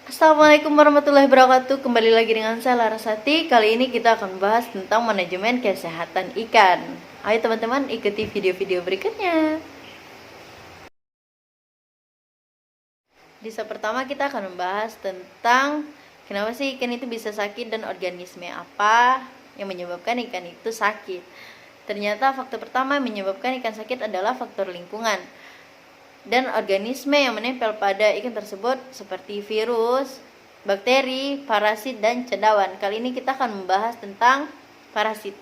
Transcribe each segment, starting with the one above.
Assalamualaikum warahmatullahi wabarakatuh. Kembali lagi dengan saya Larasati. Kali ini kita akan bahas tentang manajemen kesehatan ikan. Ayo teman-teman, ikuti video-video berikutnya. Di set pertama kita akan membahas tentang kenapa sih ikan itu bisa sakit dan organisme apa yang menyebabkan ikan itu sakit. Ternyata faktor pertama yang menyebabkan ikan sakit adalah faktor lingkungan dan organisme yang menempel pada ikan tersebut seperti virus, bakteri, parasit, dan cendawan. Kali ini kita akan membahas tentang parasit.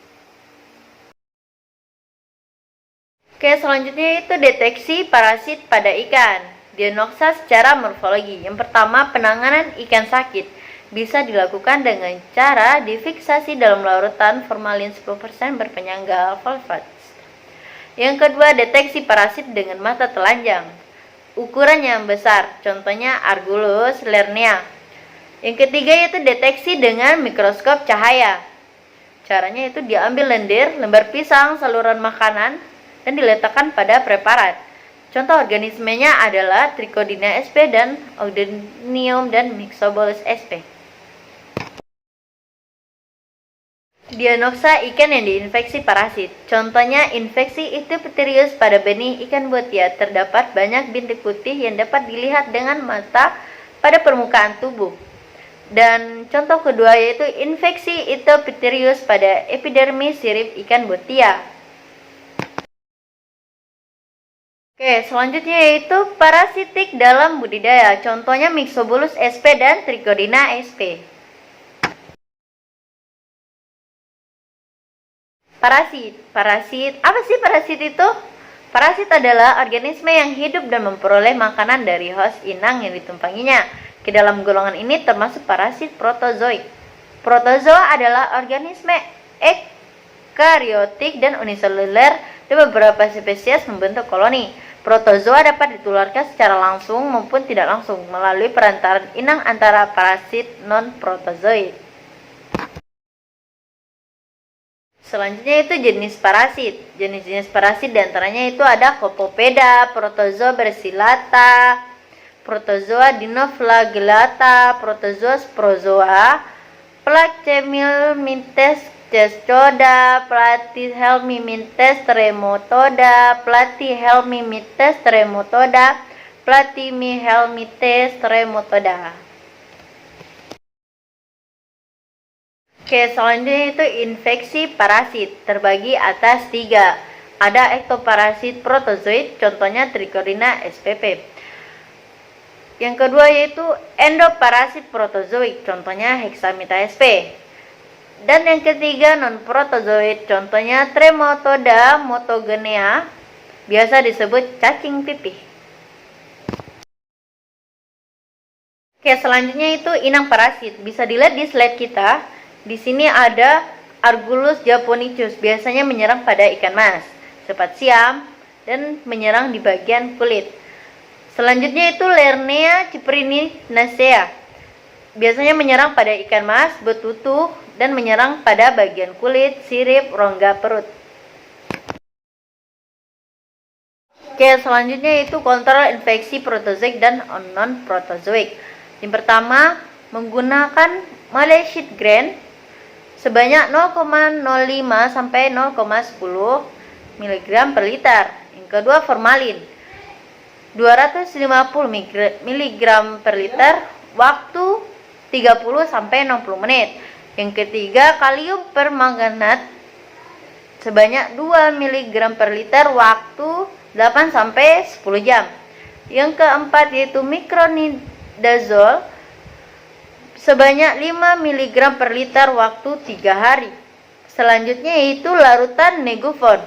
Oke, selanjutnya itu deteksi parasit pada ikan. Diagnosa secara morfologi. Yang pertama, penanganan ikan sakit bisa dilakukan dengan cara difiksasi dalam larutan formalin 10% berpenyangga fosfat. Yang kedua, deteksi parasit dengan mata telanjang. Ukurannya yang besar, contohnya Argulus lernea. Yang ketiga yaitu deteksi dengan mikroskop cahaya. Caranya itu diambil lembar pisang, saluran makanan, dan diletakkan pada preparat. Contoh organismenya adalah Trichodina sp dan Oudinium dan Myxobolus sp. Diagnosa ikan yang diinfeksi parasit. Contohnya infeksi Icthyopteris pada benih ikan botia. Terdapat banyak bintik putih yang dapat dilihat dengan mata pada permukaan tubuh. Dan contoh kedua yaitu infeksi Icthyopteris pada epidermis sirip ikan botia. Oke, selanjutnya yaitu parasitik dalam budidaya. Contohnya Myxobolus sp dan Trichodina sp. Parasit. Apa sih parasit itu? Parasit adalah organisme yang hidup dan memperoleh makanan dari host inang yang ditumpanginya. Ke dalam golongan ini termasuk parasit protozoik. Protozoa adalah organisme eukariotik dan uniseluler dan beberapa spesies membentuk koloni. Protozoa dapat ditularkan secara langsung maupun tidak langsung melalui perantaraan inang antara parasit non-protozoid. Selanjutnya itu jenis parasit. Jenis-jenis parasit diantaranya itu ada Copopoda, Protozoa brasilata, Protozoa dinoflagellata, Protozoa sprozoa, Platyhelminthes cestoda, Platyhelminthes trematoda, Platyhelminthes trematoda, Platyhelminthes trematoda. Oke, selanjutnya itu infeksi parasit terbagi atas 3. Ada ektoparasit protozoid, contohnya Trichodina spp. Yang kedua yaitu endoparasit protozoik, contohnya Hexamita sp. Dan yang ketiga non-protozoid, contohnya Trematoda motogenea, biasa disebut cacing pipih. Oke, selanjutnya itu inang parasit. Bisa dilihat di slide kita. Di sini ada Argulus japonicus, biasanya menyerang pada ikan mas, sepat siam, dan menyerang di bagian kulit. Selanjutnya itu Lernea cyprininacea, biasanya menyerang pada ikan mas, betutuh, dan menyerang pada bagian kulit, sirip, rongga perut. Oke, selanjutnya itu kontrol infeksi protozoik dan non-protozoik. Yang pertama, menggunakan Malaysian grain sebanyak 0,05 sampai 0,10 mg per liter. Yang kedua, formalin 250 mg per liter, waktu 30 sampai 60 menit. Yang ketiga, kalium permanganat sebanyak 2 mg per liter, waktu 8 sampai 10 jam. Yang keempat yaitu metronidazole sebanyak 5 mg per liter, waktu 3 hari. Selanjutnya yaitu larutan Negufon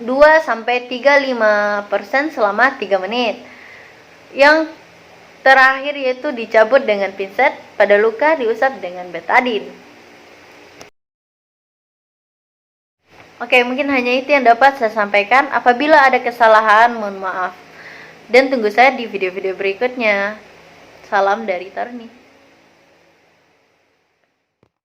2-35% selama 3 menit. Yang terakhir yaitu dicabut dengan pinset, pada luka diusap dengan betadine. Oke, mungkin hanya itu yang dapat saya sampaikan. Apabila ada kesalahan, mohon maaf. Dan tunggu saya di video-video berikutnya. Salam dari Tarni.